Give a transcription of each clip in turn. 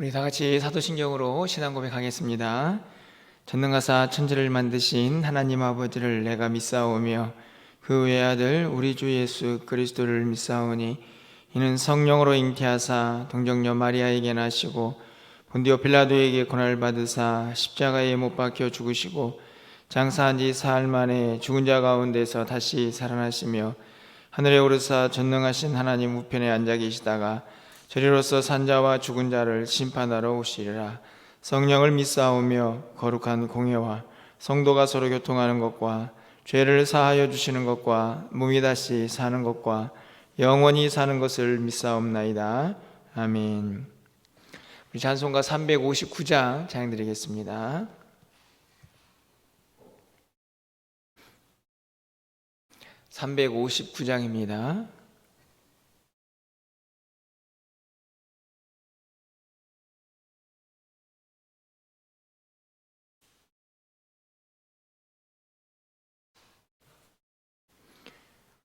우리 다 같이 사도신경으로 신앙 고백하겠습니다. 전능하사 천지를 만드신 하나님 아버지를 내가 믿사오며 그 외아들 우리 주 예수 그리스도를 믿사오니 이는 성령으로 잉태하사 동정녀 마리아에게 나시고 본디오 빌라도에게 고난을 받으사 십자가에 못 박혀 죽으시고 장사한 지 사흘 만에 죽은 자 가운데서 다시 살아나시며 하늘에 오르사 전능하신 하나님 우편에 앉아 계시다가 저리로서 산자와 죽은 자를 심판하러 오시리라. 성령을 믿사오며 거룩한 공예와 성도가 서로 교통하는 것과 죄를 사하여 주시는 것과 몸이 다시 사는 것과 영원히 사는 것을 믿사옵나이다. 아멘. 우리 찬송가 359장 찬양드리겠습니다. 359장입니다.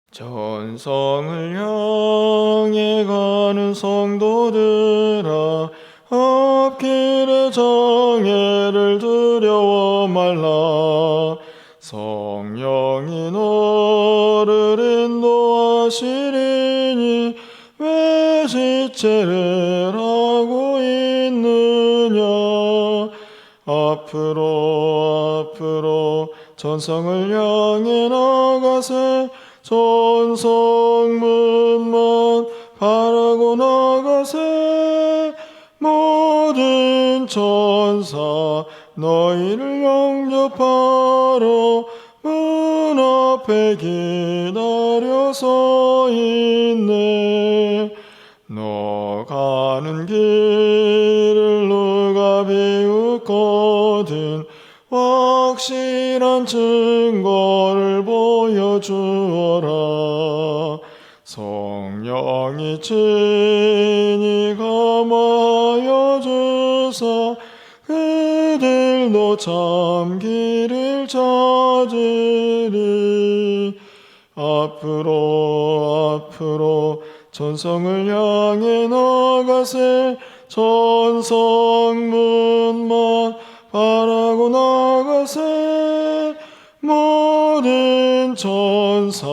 전성을 향해 가는 성도들아, 앞길의 장애를 두려워 말라. 성령이 너를 인도하시리니 왜 지체를 하고 있느냐. 앞으로 전성을 향해 나가세. 전성문만 바라고 나가세. 모든 천사 너희를 영접하러 문 앞에 기다려 서 있네. 너 가는 길을 누가 비웃거든 확실한 증거를 보여주어라. 성령이 친히 감하여 주사 그들도 참 길을 찾으리. 앞으로 전성을 향해 나가세. 전성문만 바라고 나가세. 모든 천사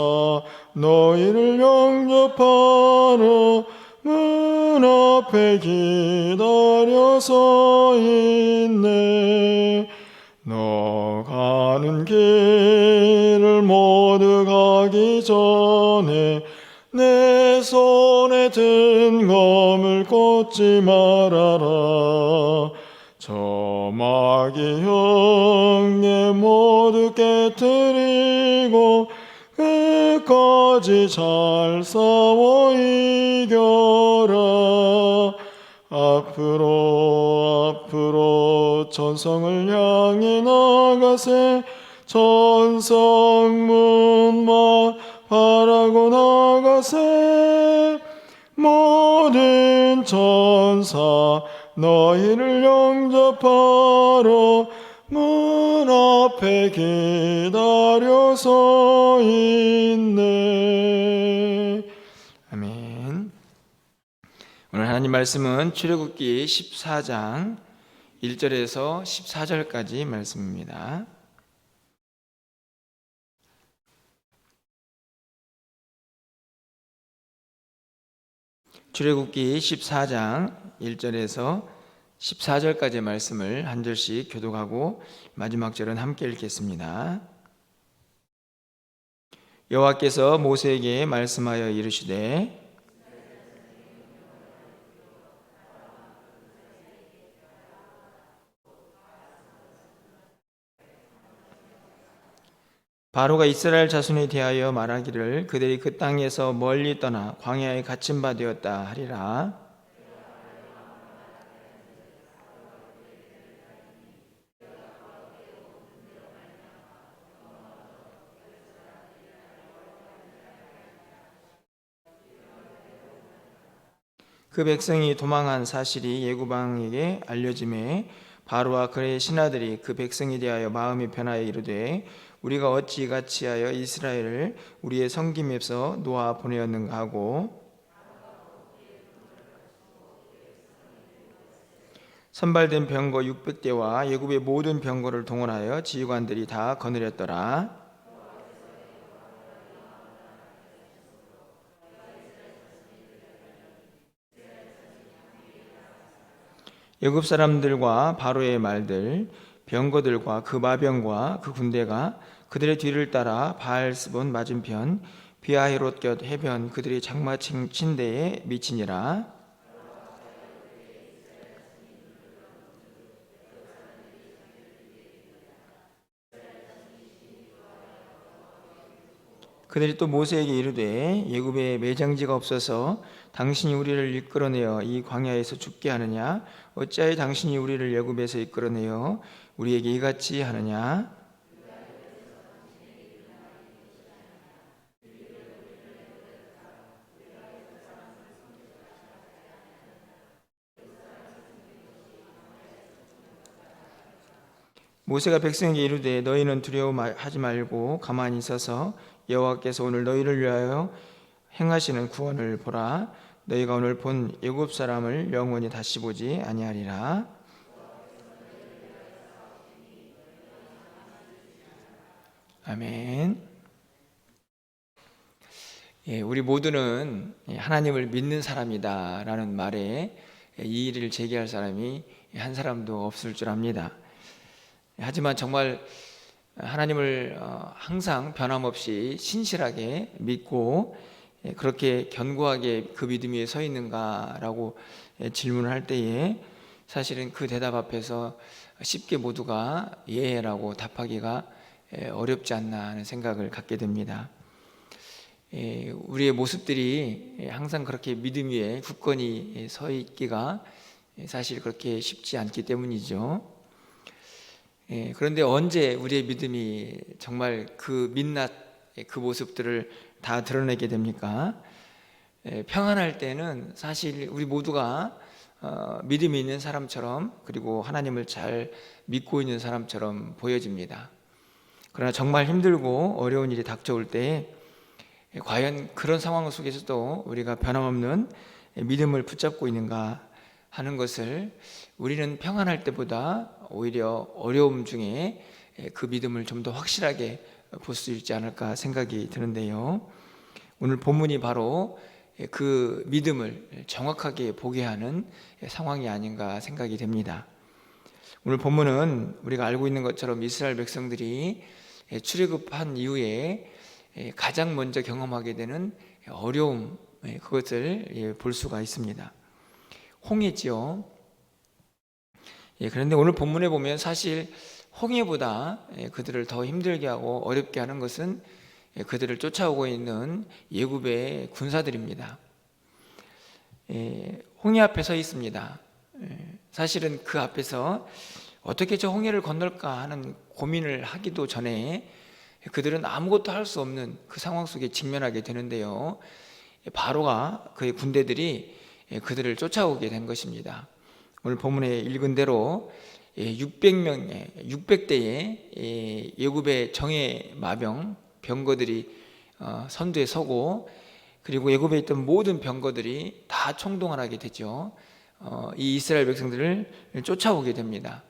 너희를 영접하러 문 앞에 기다려 서 있네. 너 가는 길을 모두 가기 전에 내 손에 든 검을 꽂지 말아라. 저 마귀 형제 모두 깨뜨리고 끝까지 잘 싸워 이겨라. 앞으로 전성을 향해 나가세. 전성문만 바라고 나가세. 모든 천사 너희를 영접하러 문 앞에 기다려 서 있네. 아멘. 오늘 하나님 말씀은 출애굽기 14장 1절에서 14절까지 말씀입니다. 출애굽기 14장 1절에서 14절까지의 말씀을 한 절씩 교독하고 마지막 절은 함께 읽겠습니다. 여호와께서 모세에게 말씀하여 이르시되 바로가 이스라엘 자손에 대하여 말하기를 그들이 그 땅에서 멀리 떠나 광야에 갇힌 바 되었다 하리라. 그 백성이 도망한 사실이 예구방에게 알려짐에 바로와 그의 신하들이 그 백성에 대하여 마음이 변하여 이르되 우리가 어찌 같이 하여 이스라엘을 우리의 섬김에서 놓아 보내었는가 하고 선발된 병거 600대와 애굽의 모든 병거를 동원하여 지휘관들이 다 거느렸더라. 애굽 사람들과 바로의 말들, 병거들과 그 마병과 그 군대가 그들의 뒤를 따라 바알스본 맞은편 비아히롯 곁 해변 그들의 장마층 침대에 미치니라. 그들이 또 모세에게 이르되 애굽에 매장지가 없어서 당신이 우리를 이끌어내어 이 광야에서 죽게 하느냐? 어찌하여 당신이 우리를 애굽에서 이끌어내어 우리에게 이같이 하느냐? 모세가 백성에게 이르되 너희는 두려워하지 말고 가만히 있어서 여호와께서 오늘 너희를 위하여 행하시는 구원을 보라. 너희가 오늘 본 애굽 사람을 영원히 다시 보지 아니하리라. 아멘. 우리 모두는 하나님을 믿는 사람이다라는 말에 이의를 제기할 사람이 한 사람도 없을 줄 압니다. 하지만 정말 하나님을 항상 변함없이 신실하게 믿고 그렇게 견고하게 그 믿음 위에 서 있는가라고 질문을 할 때에 사실은 그 대답 앞에서 쉽게 모두가 예라고 답하기가 어렵지 않나 하는 생각을 갖게 됩니다. 우리의 모습들이 항상 그렇게 믿음 위에 굳건히 서 있기가 사실 그렇게 쉽지 않기 때문이죠. 그런데 언제 우리의 믿음이 정말 그 민낯 그 모습들을 다 드러내게 됩니까? 평안할 때는 사실 우리 모두가 믿음이 있는 사람처럼 그리고 하나님을 잘 믿고 있는 사람처럼 보여집니다. 그러나 정말 힘들고 어려운 일이 닥쳐올 때 과연 그런 상황 속에서도 우리가 변함없는 믿음을 붙잡고 있는가 하는 것을 우리는 평안할 때보다 오히려 어려움 중에 그 믿음을 좀 더 확실하게 볼 수 있지 않을까 생각이 드는데요. 오늘 본문이 바로 그 믿음을 정확하게 보게 하는 상황이 아닌가 생각이 됩니다. 오늘 본문은 우리가 알고 있는 것처럼 이스라엘 백성들이 출애굽한 이후에 가장 먼저 경험하게 되는 어려움, 그것을 볼 수가 있습니다. 홍해지요. 그런데 오늘 본문에 보면 사실 홍해보다 그들을 더 힘들게 하고 어렵게 하는 것은 그들을 쫓아오고 있는 애굽의 군사들입니다. 홍해 앞에 서 있습니다. 사실은 그 앞에서 어떻게 저 홍해를 건널까 하는 고민을 하기도 전에 그들은 아무것도 할 수 없는 그 상황 속에 직면하게 되는데요. 바로가 그의 군대들이 그들을 쫓아오게 된 것입니다. 오늘 본문에 읽은 대로 600대의 애굽의 정예 마병 병거들이 선두에 서고 그리고 애굽에 있던 모든 병거들이 다 총동원하게 되죠. 이 이스라엘 백성들을 쫓아오게 됩니다.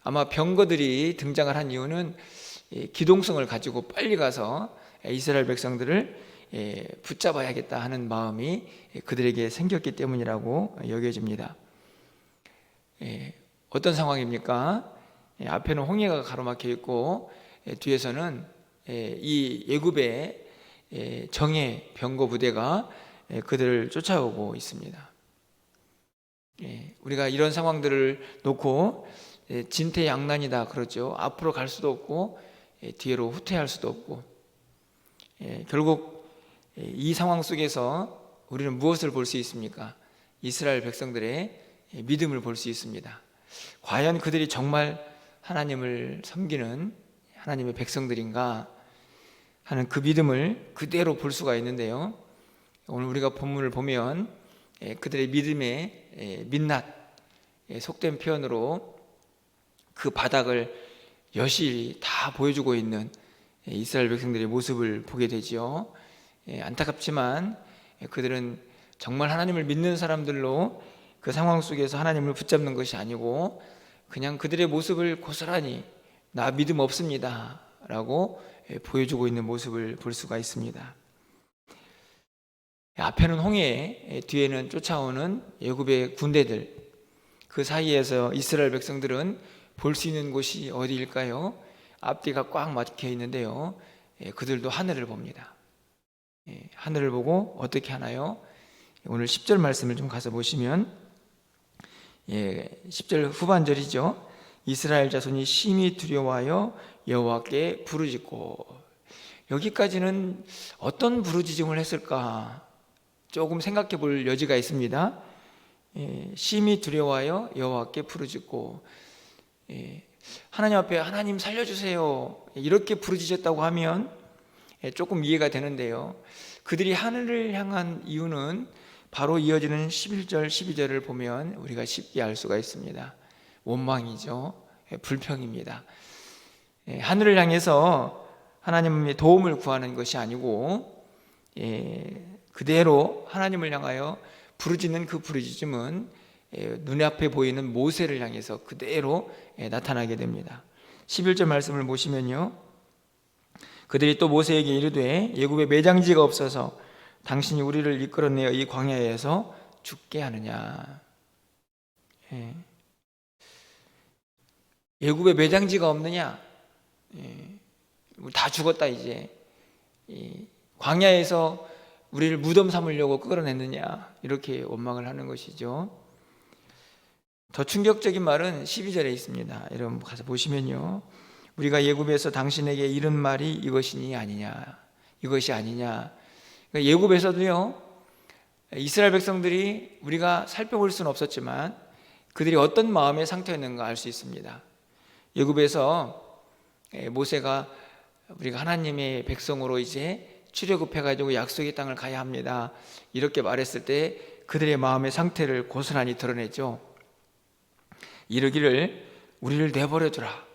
아마 병거들이 등장을 한 이유는 기동성을 가지고 빨리 가서 이스라엘 백성들을 붙잡아야겠다 하는 마음이 그들에게 생겼기 때문이라고 여겨집니다. 어떤 상황입니까? 앞에는 홍해가 가로막혀 있고 뒤에서는 이 애굽의 정예 병거 부대가 그들을 쫓아오고 있습니다. 우리가 이런 상황들을 놓고 진퇴양난이다 그러죠. 앞으로 갈 수도 없고 뒤로 후퇴할 수도 없고 결국 이 상황 속에서 우리는 무엇을 볼 수 있습니까? 이스라엘 백성들의 믿음을 볼 수 있습니다. 과연 그들이 정말 하나님을 섬기는 하나님의 백성들인가 하는 그 믿음을 그대로 볼 수가 있는데요. 오늘 우리가 본문을 보면 그들의 믿음의 민낯 속된 표현으로 그 바닥을 여실히 다 보여주고 있는 이스라엘 백성들의 모습을 보게 되죠. 안타깝지만 그들은 정말 하나님을 믿는 사람들로 그 상황 속에서 하나님을 붙잡는 것이 아니고 그냥 그들의 모습을 고스란히 나 믿음 없습니다 라고 보여주고 있는 모습을 볼 수가 있습니다. 앞에는 홍해, 뒤에는 쫓아오는 애굽의 군대들, 그 사이에서 이스라엘 백성들은 볼 수 있는 곳이 어디일까요? 앞뒤가 꽉 막혀 있는데요, 그들도 하늘을 봅니다. 하늘을 보고 어떻게 하나요? 오늘 10절 말씀을 좀 가서 보시면 10절 후반절이죠. 이스라엘 자손이 심히 두려워하여 여호와께 부르짖고. 여기까지는 어떤 부르짖음을 했을까 조금 생각해 볼 여지가 있습니다. 심히 두려워하여 여호와께 부르짖고, 하나님 앞에 하나님 살려주세요 이렇게 부르짖었다고 하면 조금 이해가 되는데요, 그들이 하늘을 향한 이유는 바로 이어지는 11절 12절을 보면 우리가 쉽게 알 수가 있습니다. 원망이죠. 불평입니다. 하늘을 향해서 하나님의 도움을 구하는 것이 아니고 그대로 하나님을 향하여 부르짖는 그 부르짖음은 눈앞에 보이는 모세를 향해서 그대로 나타나게 됩니다. 11절 말씀을 보시면요, 그들이 또 모세에게 이르되 애굽에 매장지가 없어서 당신이 우리를 이끌어내어 이 광야에서 죽게 하느냐. 애굽에 매장지가 없느냐, 다 죽었다 이제, 광야에서 우리를 무덤 삼으려고 끌어냈느냐, 이렇게 원망을 하는 것이죠. 더 충격적인 말은 12절에 있습니다. 여러분 가서 보시면요, 우리가 애굽에서 당신에게 이른 말이 이것이 아니냐. 그러니까 애굽에서도요, 이스라엘 백성들이 우리가 살펴볼 수는 없었지만 그들이 어떤 마음의 상태였는가 알 수 있습니다. 애굽에서 모세가 우리가 하나님의 백성으로 이제 출애굽해가지고 약속의 땅을 가야 합니다 이렇게 말했을 때 그들의 마음의 상태를 고스란히 드러냈죠. 이르기를 우리를 내버려 두라.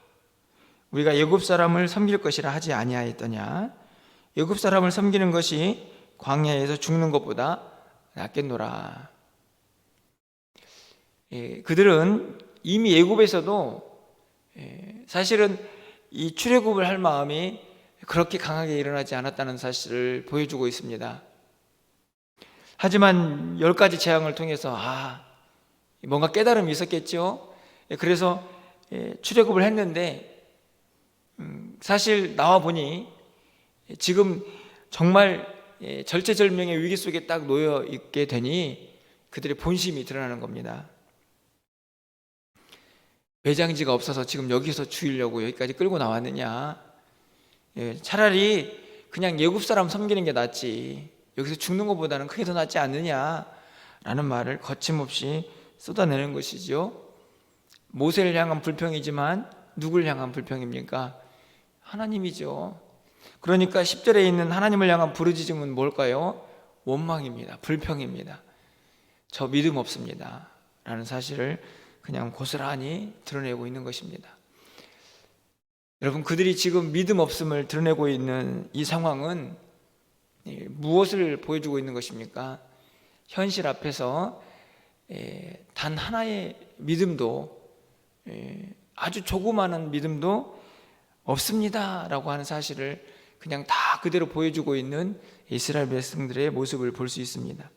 우리가 애굽 사람을 섬길 것이라 하지 아니하였더냐. 애굽 사람을 섬기는 것이 광야에서 죽는 것보다 낫겠노라. 그들은 이미 애굽에서도 사실은 이 출애굽을 할 마음이 그렇게 강하게 일어나지 않았다는 사실을 보여주고 있습니다. 하지만 10가지 재앙을 통해서 뭔가 깨달음이 있었겠죠. 그래서 출애굽을 했는데 사실 나와 보니 지금 정말 절체절명의 위기 속에 딱 놓여 있게 되니 그들의 본심이 드러나는 겁니다. 매장지가 없어서 지금 여기서 죽이려고 여기까지 끌고 나왔느냐, 차라리 그냥 애굽 사람 섬기는 게 낫지, 여기서 죽는 것보다는 그게 더 낫지 않느냐라는 말을 거침없이 쏟아내는 것이죠. 모세를 향한 불평이지만 누굴 향한 불평입니까? 하나님이죠. 그러니까 10절에 있는 하나님을 향한 부르짖음은 뭘까요? 원망입니다. 불평입니다. 저 믿음 없습니다 라는 사실을 그냥 고스란히 드러내고 있는 것입니다. 여러분, 그들이 지금 믿음 없음을 드러내고 있는 이 상황은 무엇을 보여주고 있는 것입니까? 현실 앞에서 단 하나의 믿음도, 아주 조그마한 믿음도 없습니다 라고 하는 사실을 그냥 다 그대로 보여주고 있는 이스라엘 백성들의 모습을 볼 수 있습니다.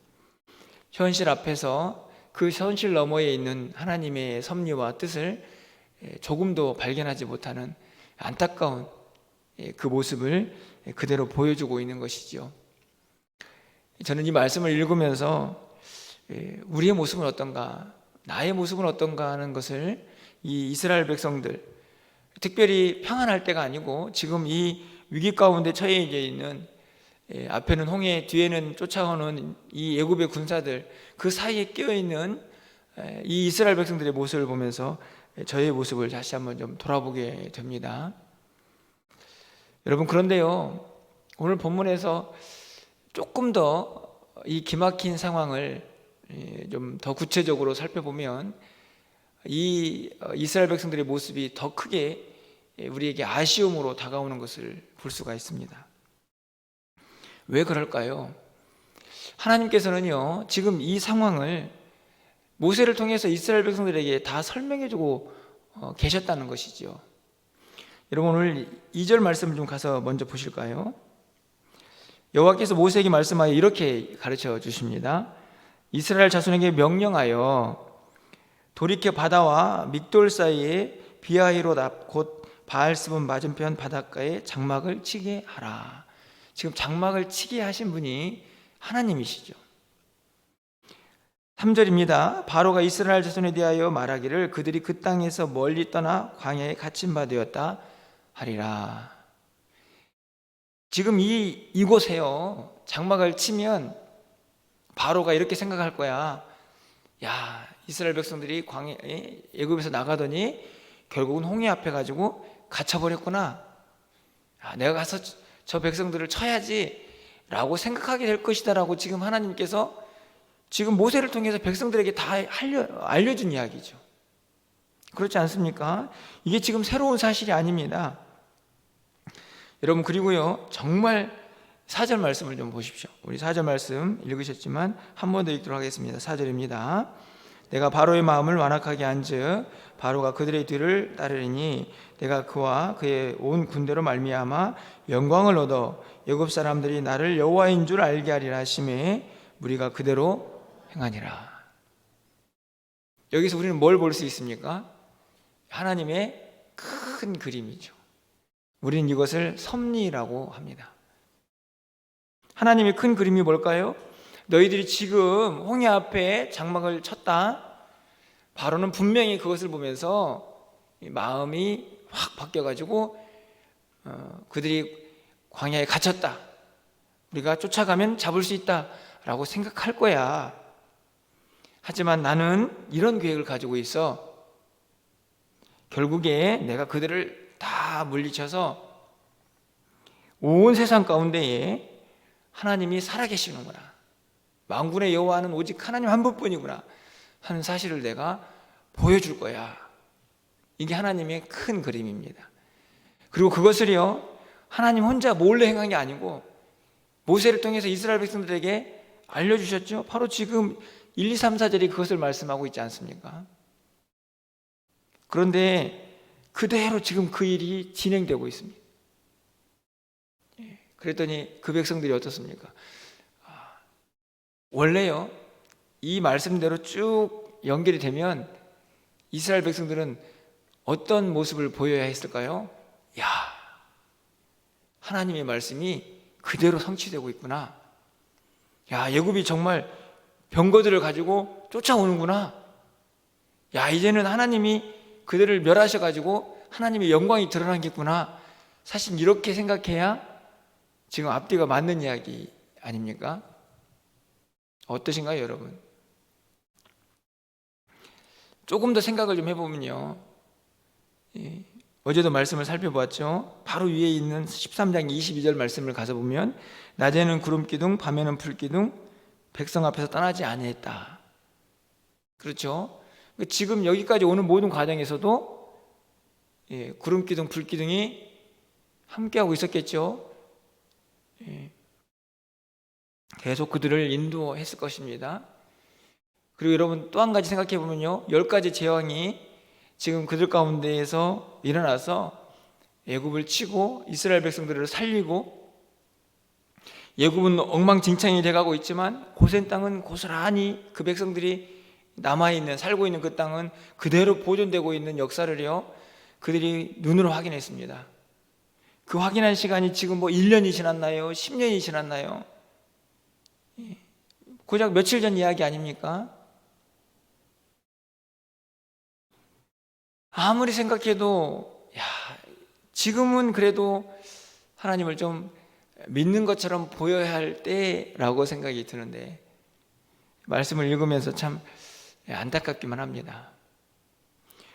현실 앞에서 그 현실 너머에 있는 하나님의 섭리와 뜻을 조금도 발견하지 못하는 안타까운 그 모습을 그대로 보여주고 있는 것이죠. 저는 이 말씀을 읽으면서 우리의 모습은 어떤가, 나의 모습은 어떤가 하는 것을 이 이스라엘 백성들, 특별히 평안할 때가 아니고 지금 이 위기 가운데 처해져 있는, 앞에는 홍해, 뒤에는 쫓아오는 이 애굽의 군사들, 그 사이에 끼어있는 이 이스라엘 백성들의 모습을 보면서 저의 모습을 다시 한번 좀 돌아보게 됩니다. 여러분, 그런데요, 오늘 본문에서 조금 더 이 기막힌 상황을 좀 더 구체적으로 살펴보면 이 이스라엘 백성들의 모습이 더 크게 우리에게 아쉬움으로 다가오는 것을 볼 수가 있습니다. 왜 그럴까요? 하나님께서는요, 지금 이 상황을 모세를 통해서 이스라엘 백성들에게 다 설명해주고 계셨다는 것이죠. 여러분, 오늘 2절 말씀을 좀 가서 먼저 보실까요? 여호와께서 모세에게 말씀하여 이렇게 가르쳐 주십니다. 이스라엘 자손에게 명령하여 돌이켜 바다와 믹돌 사이에 비하히롯 곧 바알스본 맞은편 바닷가에 장막을 치게 하라. 지금 장막을 치게 하신 분이 하나님이시죠. 3절입니다. 바로가 이스라엘 자손에 대하여 말하기를 그들이 그 땅에서 멀리 떠나 광야에 갇힌 바 되었다 하리라. 지금 이곳에요, 장막을 치면 바로가 이렇게 생각할 거야. 야, 이스라엘 백성들이 광야에 애굽에서 나가더니 결국은 홍해 앞에 가지고 갇혀버렸구나. 야, 내가 가서 저 백성들을 쳐야지 라고 생각하게 될 것이다 라고 지금 하나님께서 지금 모세를 통해서 백성들에게 다 알려준 이야기죠. 그렇지 않습니까? 이게 지금 새로운 사실이 아닙니다. 여러분, 그리고요, 정말 4절 말씀을 좀 보십시오. 우리 4절 말씀 읽으셨지만 한 번 더 읽도록 하겠습니다. 4절입니다. 내가 바로의 마음을 완악하게 한즉 바로가 그들의 뒤를 따르리니 내가 그와 그의 온 군대로 말미암아 영광을 얻어 애굽 사람들이 나를 여호와인 줄 알게 하리라 하심에 무리가 그대로 행하니라. 여기서 우리는 뭘 볼 수 있습니까? 하나님의 큰 그림이죠. 우리는 이것을 섭리라고 합니다. 하나님의 큰 그림이 뭘까요? 너희들이 지금 홍해 앞에 장막을 쳤다. 바로는 분명히 그것을 보면서 마음이 확 바뀌어가지고 그들이 광야에 갇혔다. 우리가 쫓아가면 잡을 수 있다 라고 생각할 거야. 하지만 나는 이런 계획을 가지고 있어. 결국에 내가 그들을 다 물리쳐서 온 세상 가운데에 하나님이 살아계시는구나, 만군의 여호와는 오직 하나님 한 분뿐이구나 하는 사실을 내가 보여줄 거야. 이게 하나님의 큰 그림입니다. 그리고 그것을요, 하나님 혼자 몰래 행한 게 아니고 모세를 통해서 이스라엘 백성들에게 알려주셨죠. 바로 지금 1, 2, 3, 4절이 그것을 말씀하고 있지 않습니까? 그런데 그대로 지금 그 일이 진행되고 있습니다. 그랬더니 그 백성들이 어떻습니까? 원래요, 이 말씀대로 쭉 연결이 되면 이스라엘 백성들은 어떤 모습을 보여야 했을까요? 야, 하나님의 말씀이 그대로 성취되고 있구나. 야, 애굽이 정말 병거들을 가지고 쫓아오는구나. 야, 이제는 하나님이 그들을 멸하셔가지고 하나님의 영광이 드러나겠구나. 사실 이렇게 생각해야 지금 앞뒤가 맞는 이야기 아닙니까? 어떠신가요, 여러분? 조금 더 생각을 좀 해보면요, 어제도 말씀을 살펴보았죠. 바로 위에 있는 13장 22절 말씀을 가서 보면 낮에는 구름기둥 밤에는 불기둥 백성 앞에서 떠나지 아니했다. 그렇죠? 지금 여기까지 오는 모든 과정에서도 구름기둥 불기둥이 함께하고 있었겠죠. 계속 그들을 인도했을 것입니다. 그리고 여러분, 또 한 가지 생각해 보면요, 10가지 재앙이 지금 그들 가운데에서 일어나서 애굽을 치고 이스라엘 백성들을 살리고, 애굽은 엉망진창이 돼가고 있지만 고센 땅은 고스란히 그 백성들이 남아있는, 살고 있는 그 땅은 그대로 보존되고 있는 역사를요, 그들이 눈으로 확인했습니다. 그 확인한 시간이 지금 1년이 지났나요? 10년이 지났나요? 고작 며칠 전 이야기 아닙니까? 아무리 생각해도 지금은 그래도 하나님을 좀 믿는 것처럼 보여야 할 때라고 생각이 드는데, 말씀을 읽으면서 참 안타깝기만 합니다.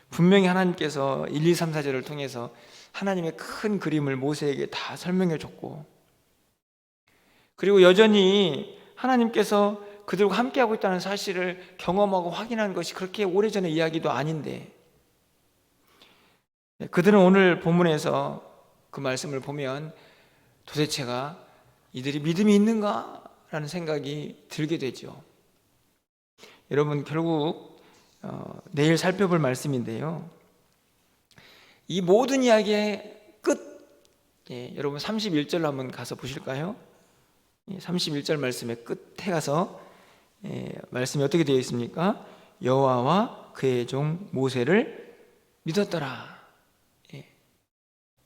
분명히 하나님께서 1, 2, 3, 4절을 통해서 하나님의 큰 그림을 모세에게 다 설명해 줬고, 그리고 여전히 하나님께서 그들과 함께하고 있다는 사실을 경험하고 확인한 것이 그렇게 오래전의 이야기도 아닌데, 그들은 오늘 본문에서 그 말씀을 보면 도대체가 이들이 믿음이 있는가? 라는 생각이 들게 되죠. 여러분, 결국 내일 살펴볼 말씀인데요. 이 모든 이야기의 끝, 여러분 31절로 한번 가서 보실까요? 31절 말씀의 끝에 가서 말씀이 어떻게 되어 있습니까? 여호와와 그의 종 모세를 믿었더라.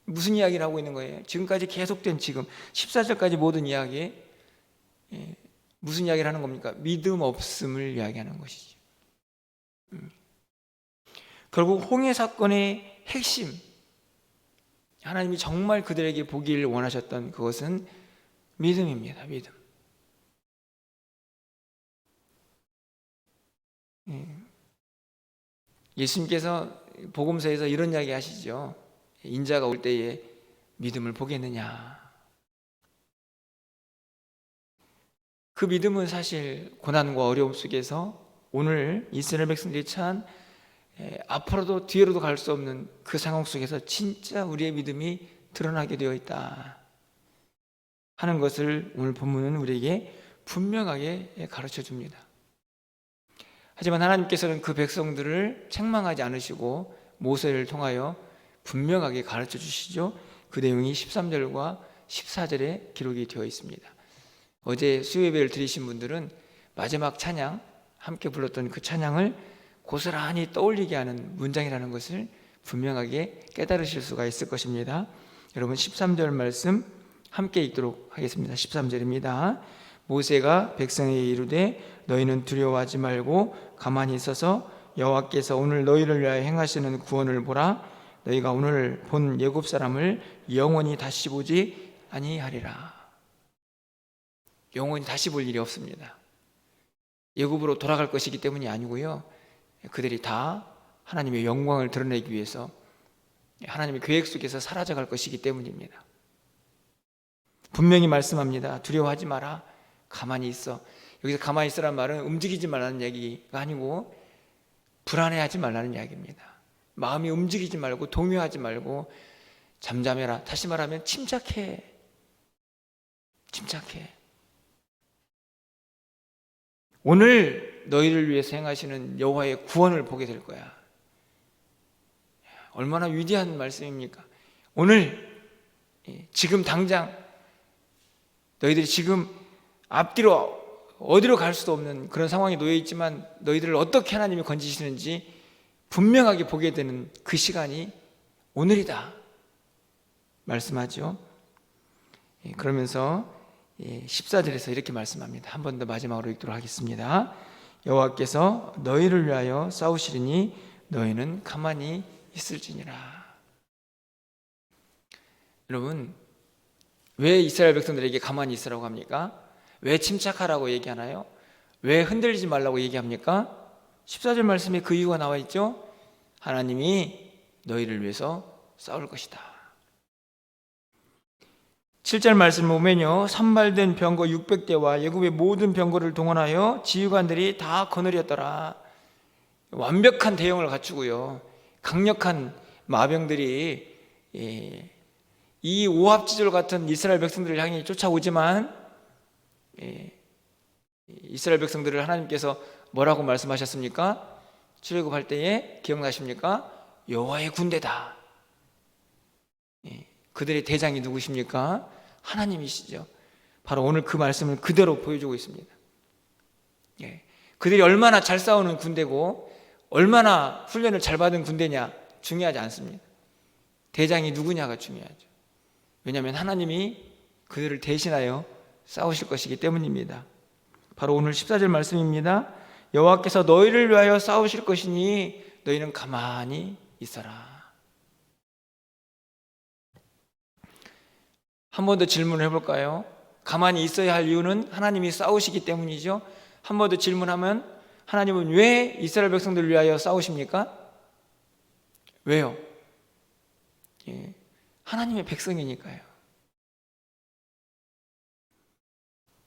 무슨 이야기를 하고 있는 거예요? 지금까지 계속된 지금 14절까지 모든 이야기에 무슨 이야기를 하는 겁니까? 믿음 없음을 이야기하는 것이죠. 결국 홍해 사건의 핵심, 하나님이 정말 그들에게 보기를 원하셨던 그것은 믿음입니다. 믿음. 예수님께서 복음서에서 이런 이야기 하시죠. 인자가 올 때에 믿음을 보겠느냐. 그 믿음은 사실 고난과 어려움 속에서 오늘 이스라엘 백성들이 처한 앞으로도 뒤로도 갈 수 없는 그 상황 속에서 진짜 우리의 믿음이 드러나게 되어 있다 하는 것을 오늘 본문은 우리에게 분명하게 가르쳐 줍니다. 하지만 하나님께서는 그 백성들을 책망하지 않으시고 모세를 통하여 분명하게 가르쳐 주시죠. 그 내용이 13절과 14절에 기록이 되어 있습니다. 어제 수요예배를 드리신 분들은 마지막 찬양, 함께 불렀던 그 찬양을 고스란히 떠올리게 하는 문장이라는 것을 분명하게 깨달으실 수가 있을 것입니다. 여러분 13절 말씀 함께 읽도록 하겠습니다. 13절입니다. 모세가 백성에게 이르되 너희는 두려워하지 말고 가만히 있어서 여호와께서 오늘 너희를 위하여 행하시는 구원을 보라. 너희가 오늘 본 애굽 사람을 영원히 다시 보지 아니하리라. 영원히 다시 볼 일이 없습니다. 애굽으로 돌아갈 것이기 때문이 아니고요, 그들이 다 하나님의 영광을 드러내기 위해서 하나님의 계획 속에서 사라져갈 것이기 때문입니다. 분명히 말씀합니다. 두려워하지 마라. 가만히 있어. 여기서 가만히 있으라는 말은 움직이지 말라는 얘기가 아니고 불안해하지 말라는 이야기입니다. 마음이 움직이지 말고 동요하지 말고 잠잠해라. 다시 말하면 침착해. 오늘 너희를 위해서 행하시는 여호와의 구원을 보게 될 거야. 얼마나 위대한 말씀입니까? 오늘 지금 당장 너희들이 지금 앞뒤로 어디로 갈 수도 없는 그런 상황에 놓여 있지만 너희들을 어떻게 하나님이 건지시는지 분명하게 보게 되는 그 시간이 오늘이다 말씀하죠. 그러면서 14절에서 이렇게 말씀합니다. 한 번 더 마지막으로 읽도록 하겠습니다. 여호와께서 너희를 위하여 싸우시리니 너희는 가만히 있을지니라. 여러분, 왜 이스라엘 백성들에게 가만히 있으라고 합니까? 왜 침착하라고 얘기하나요? 왜 흔들리지 말라고 얘기합니까? 14절 말씀에 그 이유가 나와 있죠. 하나님이 너희를 위해서 싸울 것이다. 7절 말씀을 보면요, 산발된 병거 600대와 애굽의 모든 병거를 동원하여 지휘관들이 다 거느렸더라. 완벽한 대형을 갖추고요, 강력한 마병들이 이 오합지졸 같은 이스라엘 백성들을 향해 쫓아오지만 이스라엘 백성들을 하나님께서 뭐라고 말씀하셨습니까? 출애굽할 때에 기억나십니까? 여호와의 군대다. 그들의 대장이 누구십니까? 하나님이시죠. 바로 오늘 그 말씀을 그대로 보여주고 있습니다. 그들이 얼마나 잘 싸우는 군대고 얼마나 훈련을 잘 받은 군대냐 중요하지 않습니다. 대장이 누구냐가 중요하죠. 왜냐하면 하나님이 그들을 대신하여 싸우실 것이기 때문입니다. 바로 오늘 14절 말씀입니다. 여호와께서 너희를 위하여 싸우실 것이니 너희는 가만히 있어라. 한 번 더 질문을 해볼까요? 가만히 있어야 할 이유는 하나님이 싸우시기 때문이죠. 한 번 더 질문하면 하나님은 왜 이스라엘 백성들을 위하여 싸우십니까? 왜요? 하나님의 백성이니까요.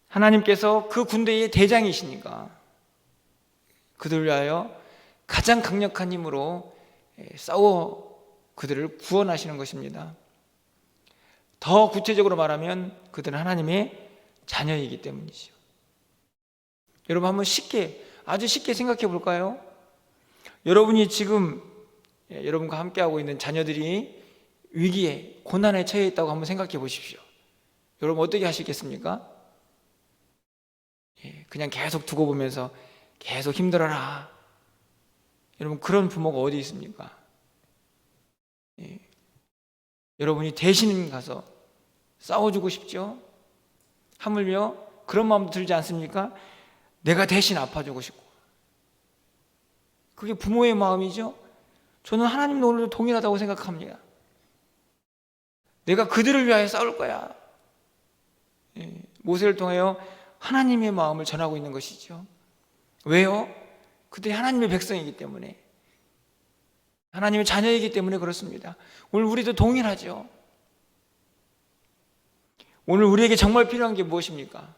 하나님께서 그 군대의 대장이시니까 그들을 위하여 가장 강력한 힘으로 싸워 그들을 구원하시는 것입니다. 더 구체적으로 말하면 그들은 하나님의 자녀이기 때문이죠. 여러분 한번 아주 쉽게 생각해 볼까요? 여러분이 지금 여러분과 함께하고 있는 자녀들이 위기에 고난에 처해 있다고 한번 생각해 보십시오. 여러분 어떻게 하시겠습니까? 그냥 계속 두고 보면서 계속 힘들어라. 여러분 그런 부모가 어디 있습니까? 여러분이 대신 가서 싸워주고 싶죠? 하물며 그런 마음도 들지 않습니까? 내가 대신 아파주고 싶고. 그게 부모의 마음이죠? 저는 하나님도 오늘도 동일하다고 생각합니다. 내가 그들을 위하여 싸울 거야. 모세를 통하여 하나님의 마음을 전하고 있는 것이죠. 왜요? 그들이 하나님의 백성이기 때문에, 하나님의 자녀이기 때문에 그렇습니다. 오늘 우리도 동일하죠. 오늘 우리에게 정말 필요한 게 무엇입니까?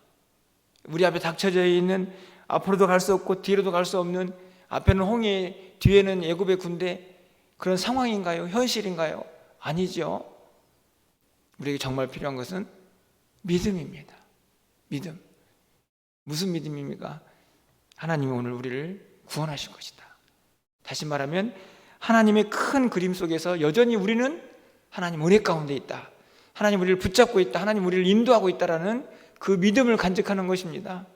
우리 앞에 닥쳐져 있는, 앞으로도 갈 수 없고 뒤로도 갈 수 없는, 앞에는 홍해, 뒤에는 애굽의 군대, 그런 상황인가요? 현실인가요? 아니죠. 우리에게 정말 필요한 것은 믿음입니다. 믿음. 무슨 믿음입니까? 하나님이 오늘 우리를 구원하실 것이다. 다시 말하면 하나님의 큰 그림 속에서 여전히 우리는 하나님 은혜 가운데 있다. 하나님 우리를 붙잡고 있다. 하나님 우리를 인도하고 있다라는 그 믿음을 간직하는 것입니다.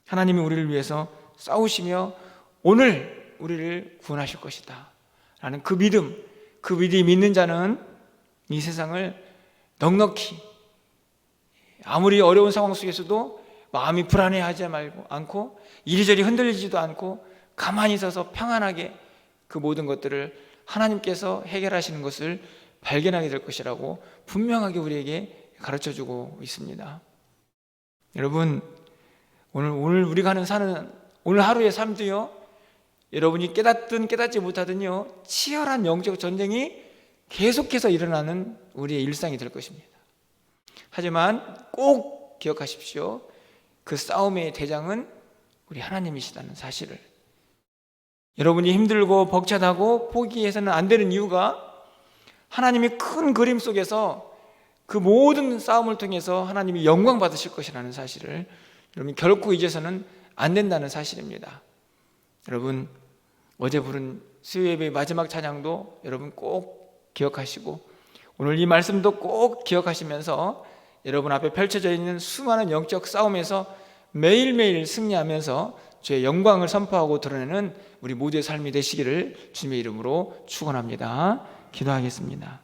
하나님이 우리를 위해서 싸우시며 오늘 우리를 구원하실 것이다 라는 그 믿음, 그 믿음이 믿는 자는 이 세상을 넉넉히, 아무리 어려운 상황 속에서도 마음이 불안해하지 않고 이리저리 흔들리지도 않고 가만히 있어서 평안하게 그 모든 것들을 하나님께서 해결하시는 것을 발견하게 될 것이라고 분명하게 우리에게 가르쳐주고 있습니다. 여러분, 오늘 우리가 사는 오늘 하루의 삶도요, 여러분이 깨닫든 깨닫지 못하든요, 치열한 영적 전쟁이 계속해서 일어나는 우리의 일상이 될 것입니다. 하지만 꼭 기억하십시오. 그 싸움의 대장은 우리 하나님이시다는 사실을. 여러분이 힘들고 벅차다고 포기해서는 안 되는 이유가 하나님의 큰 그림 속에서 그 모든 싸움을 통해서 하나님이 영광 받으실 것이라는 사실을 여러분 결코 잊어서는 안 된다는 사실입니다. 여러분 어제 부른 수요예배 마지막 찬양도 여러분 꼭 기억하시고 오늘 이 말씀도 꼭 기억하시면서 여러분 앞에 펼쳐져 있는 수많은 영적 싸움에서 매일매일 승리하면서 주의 영광을 선포하고 드러내는 우리 모두의 삶이 되시기를 주님의 이름으로 축원합니다. 기도하겠습니다.